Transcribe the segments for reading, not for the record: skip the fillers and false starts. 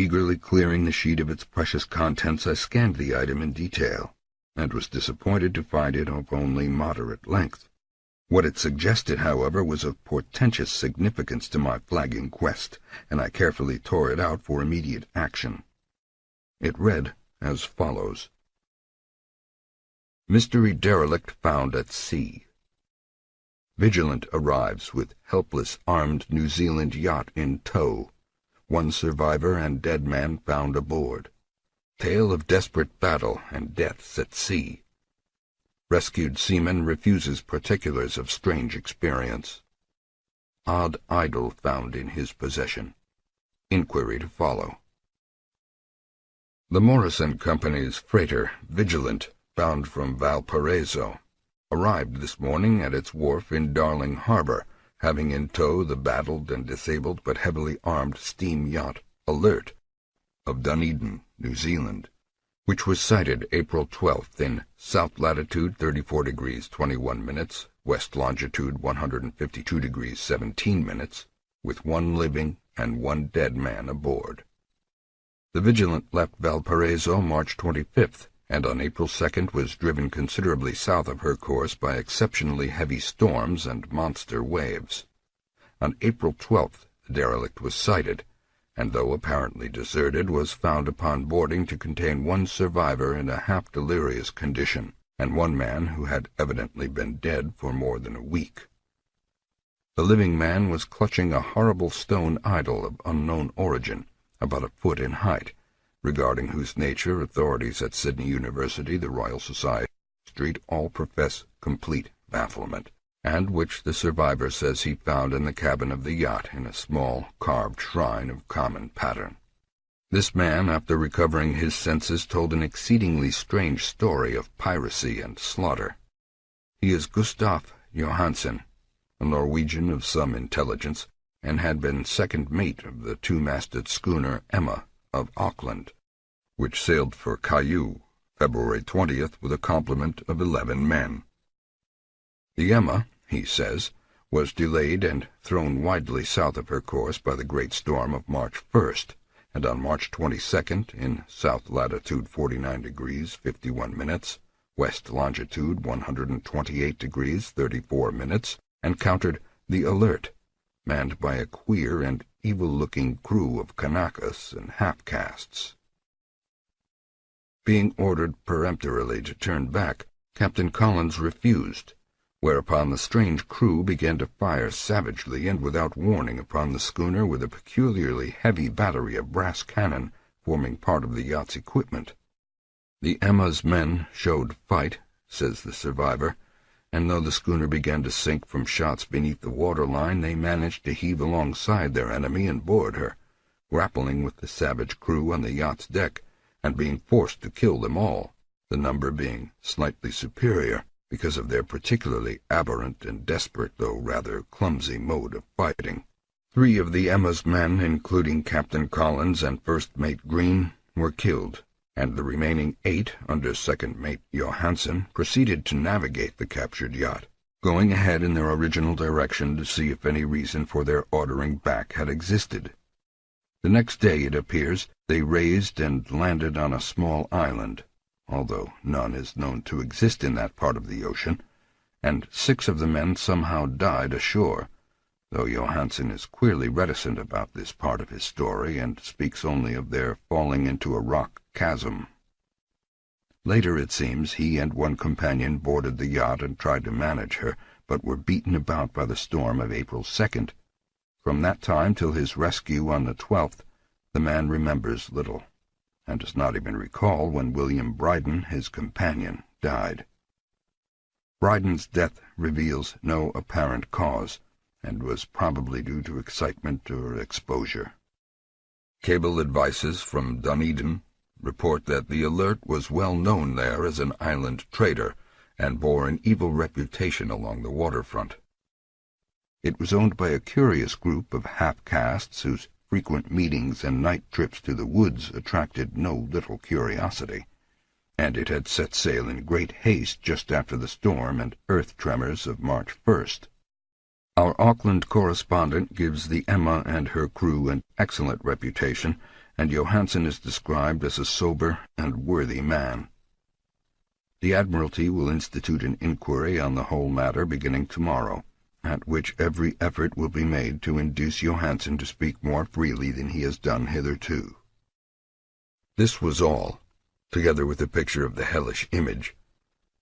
Eagerly clearing the sheet of its precious contents, I scanned the item in detail, and was disappointed to find it of only moderate length. What it suggested, however, was of portentous significance to my flagging quest, and I carefully tore it out for immediate action. It read as follows: Mystery derelict found at sea. Vigilant arrives with helpless armed New Zealand yacht in tow. One survivor and dead man found aboard. Tale of desperate battle and deaths at sea. Rescued seaman refuses particulars of strange experience. Odd idol found in his possession. Inquiry to follow. The Morrison Company's freighter, Vigilant, bound from Valparaiso, arrived this morning at its wharf in Darling Harbor, having in tow the battled and disabled but heavily armed steam yacht Alert of Dunedin, New Zealand, which was sighted April 12th in south latitude 34 degrees 21 minutes, west longitude 152 degrees 17 minutes, with one living and one dead man aboard. The Vigilant left Valparaiso March 25th, and on April 2nd was driven considerably south of her course by exceptionally heavy storms and monster waves. On April 12th, the derelict was sighted, and though apparently deserted, was found upon boarding to contain one survivor in a half-delirious condition, and one man who had evidently been dead for more than a week. The living man was clutching a horrible stone idol of unknown origin, about a foot in height, regarding whose nature authorities at Sydney University, the Royal Society, Street, all profess complete bafflement, and which the survivor says he found in the cabin of the yacht in a small carved shrine of common pattern. This man, after recovering his senses, told an exceedingly strange story of piracy and slaughter. He is Gustaf Johansen, a Norwegian of some intelligence, and had been second mate of the two-masted schooner Emma of Auckland, which sailed for Cayeux February 20th with a complement of 11 men. The Emma, he says, was delayed and thrown widely south of her course by the great storm of March 1st, and on March 22nd, in south latitude 49 degrees 51 minutes, west longitude 128 degrees 34 minutes, encountered the Alert, manned by a queer and evil-looking crew of Kanakas and half-castes. Being ordered peremptorily to turn back, Captain Collins refused, whereupon the strange crew began to fire savagely and without warning upon the schooner with a peculiarly heavy battery of brass cannon forming part of the yacht's equipment. The Emma's men showed fight, says the survivor, and though the schooner began to sink from shots beneath the waterline, they managed to heave alongside their enemy and board her, grappling with the savage crew on the yacht's deck, and being forced to kill them all, the number being slightly superior because of their particularly aberrant and desperate, though rather clumsy, mode of fighting. 3 of the Emma's men, including Captain Collins and First Mate Green, were killed, and the remaining 8, under Second Mate Johansen, proceeded to navigate the captured yacht, going ahead in their original direction to see if any reason for their ordering back had existed. The next day, it appears, they raised and landed on a small island, although none is known to exist in that part of the ocean, and 6 of the men somehow died ashore, though Johansen is queerly reticent about this part of his story and speaks only of their falling into a rock chasm. Later, it seems, he and one companion boarded the yacht and tried to manage her, but were beaten about by the storm of April 2nd. From that time till his rescue on the 12th, the man remembers little, and does not even recall when William Bryden, his companion, died. Bryden's death reveals no apparent cause, and was probably due to excitement or exposure. Cable advices from Dunedin report that the Alert was well known there as an island trader, and bore an evil reputation along the waterfront. It was owned by a curious group of half-castes whose frequent meetings and night trips to the woods attracted no little curiosity, and it had set sail in great haste just after the storm and earth tremors of March 1st. Our Auckland correspondent gives the Emma and her crew an excellent reputation, and Johansen is described as a sober and worthy man. The Admiralty will institute an inquiry on the whole matter beginning tomorrow, at which every effort will be made to induce Johansen to speak more freely than he has done hitherto. This was all, together with the picture of the hellish image.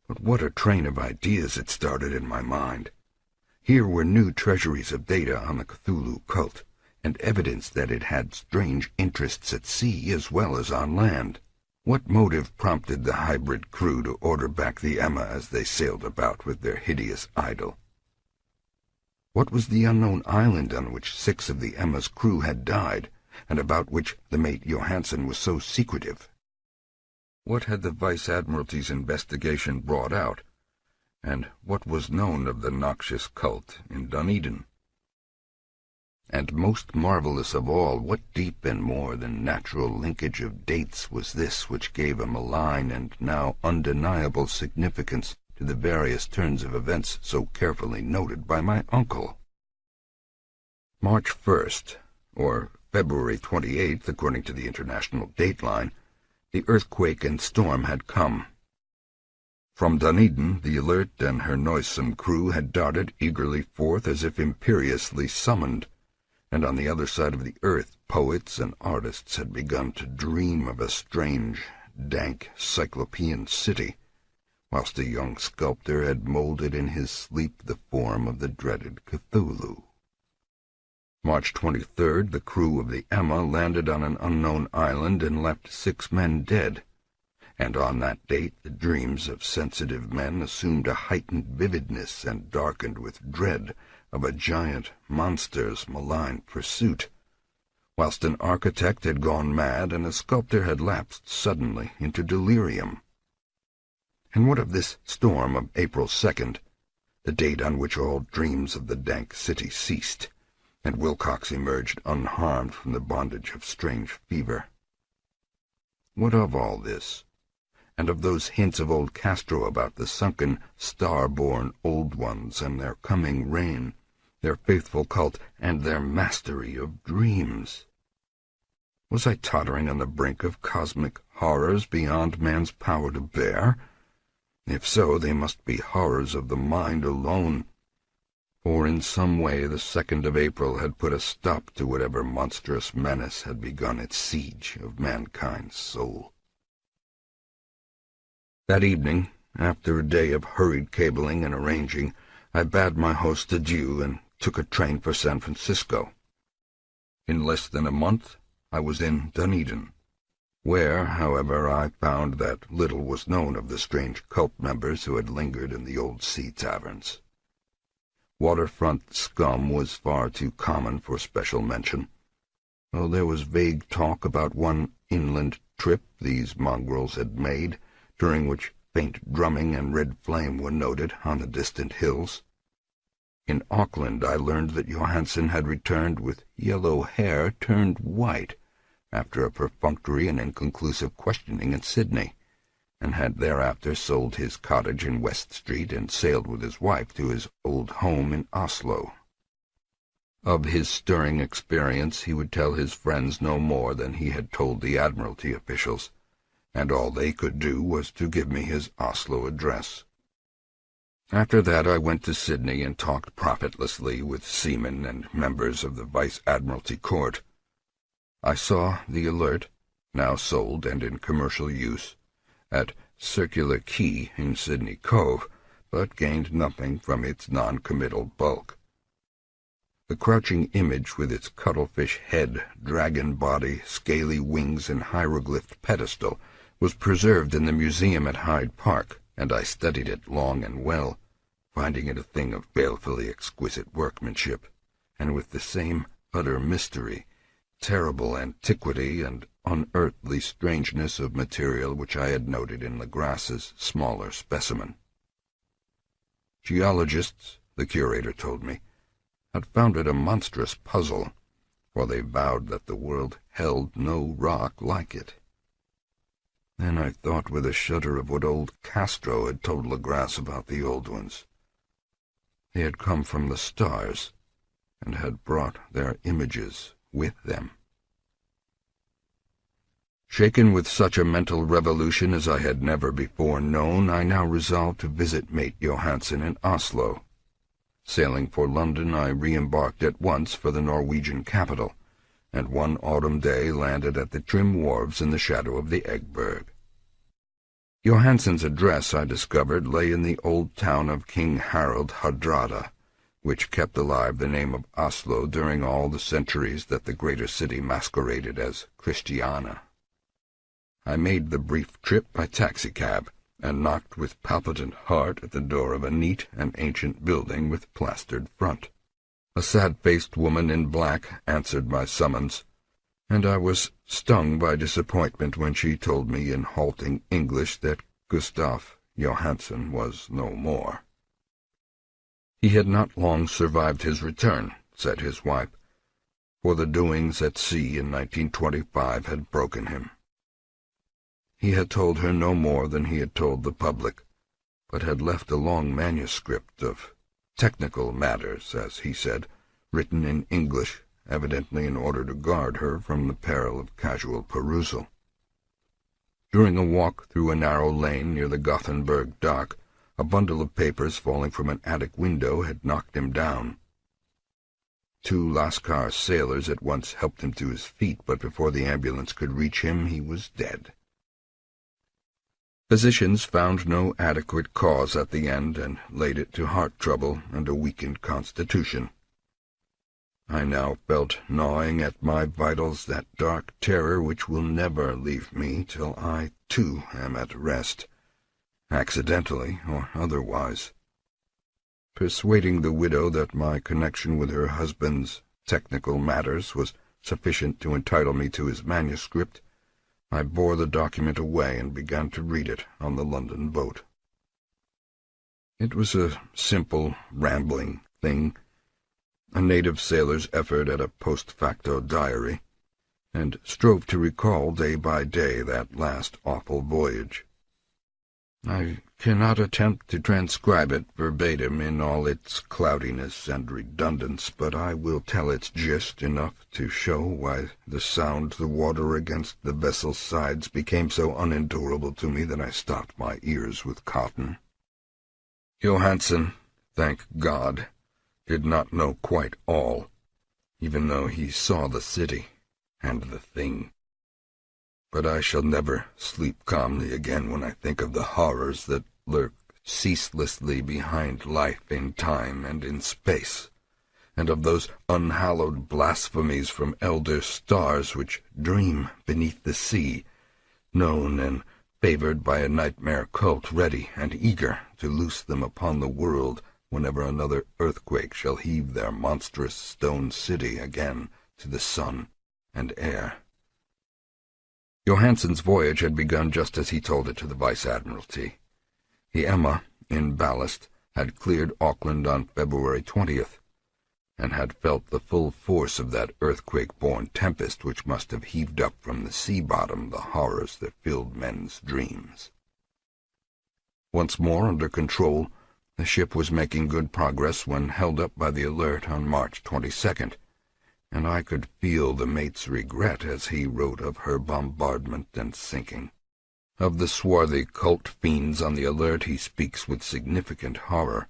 But what a train of ideas it started in my mind! Here were new treasuries of data on the Cthulu cult, and evidence that it had strange interests at sea as well as on land. What motive prompted the hybrid crew to order back the Emma as they sailed about with their hideous idol? What was the unknown island on which 6 of the Emma's crew had died, and about which the mate Johansen was so secretive? What had the Vice-Admiralty's investigation brought out, and what was known of the noxious cult in Dunedin? And most marvelous of all, what deep and more than natural linkage of dates was this which gave a malign and now undeniable significance to the various turns of events so carefully noted by my uncle? March 1st, or February 28th, according to the international dateline, the earthquake and storm had come. From Dunedin, the Alert and her noisome crew had darted eagerly forth as if imperiously summoned, and on the other side of the earth poets and artists had begun to dream of a strange, dank, cyclopean city, whilst a young sculptor had moulded in his sleep the form of the dreaded Cthulu. March 23rd, the crew of the Emma landed on an unknown island and left 6 men dead, and on that date the dreams of sensitive men assumed a heightened vividness and darkened with dread of a giant monster's malign pursuit, whilst an architect had gone mad and a sculptor had lapsed suddenly into delirium. And what of this storm of April 2nd, the date on which all dreams of the dank city ceased, and Wilcox emerged unharmed from the bondage of strange fever? What of all this, and of those hints of old Castro about the sunken, star-born old ones and their coming reign, their faithful cult, and their mastery of dreams? Was I tottering on the brink of cosmic horrors beyond man's power to bear? If so, they must be horrors of the mind alone, for in some way the 2nd of April had put a stop to whatever monstrous menace had begun its siege of mankind's soul. That evening, after a day of hurried cabling and arranging, I bade my host adieu and took a train for San Francisco. In less than a month, I was in Dunedin, where, however, I found that little was known of the strange cult members who had lingered in the old sea taverns. Waterfront scum was far too common for special mention, though there was vague talk about one inland trip these mongrels had made, during which faint drumming and red flame were noted on the distant hills. In Auckland I learned that Johansen had returned with yellow hair turned white after a perfunctory and inconclusive questioning in Sydney, and had thereafter sold his cottage in West Street and sailed with his wife to his old home in Oslo. Of his stirring experience he would tell his friends no more than he had told the Admiralty officials, and all they could do was to give me his Oslo address. After that I went to Sydney and talked profitlessly with seamen and members of the Vice-Admiralty Court. I saw the Alert, now sold and in commercial use, at Circular Quay in Sydney Cove, but gained nothing from its non-committal bulk. The crouching image with its cuttlefish head, dragon body, scaly wings, and hieroglyphed pedestal was preserved in the museum at Hyde Park, and I studied it long and well, finding it a thing of balefully exquisite workmanship, and with the same utter mystery, terrible antiquity, and unearthly strangeness of material which I had noted in Legrasse's smaller specimen. Geologists, the curator told me, had found it a monstrous puzzle, for they vowed that the world held no rock like it. Then I thought with a shudder of what old Castro had told Legrasse about the old ones. They had come from the stars, and had brought their images with them. Shaken with such a mental revolution as I had never before known, I now resolved to visit mate Johansen in Oslo. Sailing for London, I re-embarked at once for the Norwegian capital, and one autumn day landed at the trim wharves in the shadow of the Eggberg. Johansen's address, I discovered, lay in the old town of King Harald Hardrada, which kept alive the name of Oslo during all the centuries that the greater city masqueraded as Christiana. I made the brief trip by taxicab, and knocked with palpitant heart at the door of a neat and ancient building with plastered front. A sad-faced woman in black answered my summons, and I was stung by disappointment when she told me in halting English that Gustav Johansen was no more. He had not long survived his return, said his wife, for the doings at sea in 1925 had broken him. He had told her no more than he had told the public, but had left a long manuscript of technical matters, as he said, written in English, evidently in order to guard her from the peril of casual perusal. During a walk through a narrow lane near the Gothenburg dock, a bundle of papers falling from an attic window had knocked him down. Two Lascar sailors at once helped him to his feet, but before the ambulance could reach him, he was dead. Physicians found no adequate cause at the end and laid it to heart trouble and a weakened constitution. I now felt gnawing at my vitals that dark terror which will never leave me till I, too, am at rest, accidentally or otherwise. Persuading the widow that my connection with her husband's technical matters was sufficient to entitle me to his manuscript, I bore the document away and began to read it on the London boat. It was a simple, rambling thing, a native sailor's effort at a post facto diary, and strove to recall day by day that last awful voyage. I cannot attempt to transcribe it verbatim in all its cloudiness and redundance, but I will tell its gist enough to show why the sound the water against the vessel's sides became so unendurable to me that I stopped my ears with cotton. Johansen, thank God, did not know quite all, even though he saw the city and the thing. But I shall never sleep calmly again when I think of the horrors that lurk ceaselessly behind life in time and in space, and of those unhallowed blasphemies from elder stars which dream beneath the sea, known and favored by a nightmare cult ready and eager to loose them upon the world whenever another earthquake shall heave their monstrous stone city again to the sun and air. Johansen's voyage had begun just as he told it to the Vice-Admiralty. The Emma, in ballast, had cleared Auckland on February 20th, and had felt the full force of that earthquake-born tempest which must have heaved up from the sea-bottom the horrors that filled men's dreams. Once more under control, the ship was making good progress when held up by the Alert on March 22nd, and I could feel the mate's regret as he wrote of her bombardment and sinking. Of the swarthy cult fiends on the Alert he speaks with significant horror.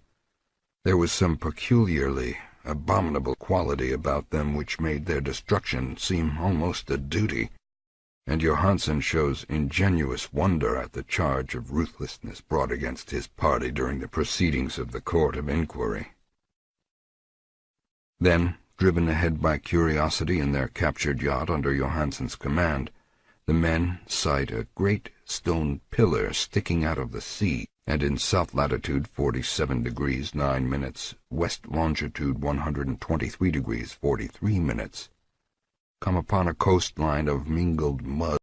There was some peculiarly abominable quality about them which made their destruction seem almost a duty, and Johansen shows ingenuous wonder at the charge of ruthlessness brought against his party during the proceedings of the Court of Inquiry. Then, driven ahead by curiosity in their captured yacht under Johansen's command, the men sight a great stone pillar sticking out of the sea, and in south latitude 47 degrees 9 minutes, west longitude 123 degrees 43 minutes, come upon a coastline of mingled mud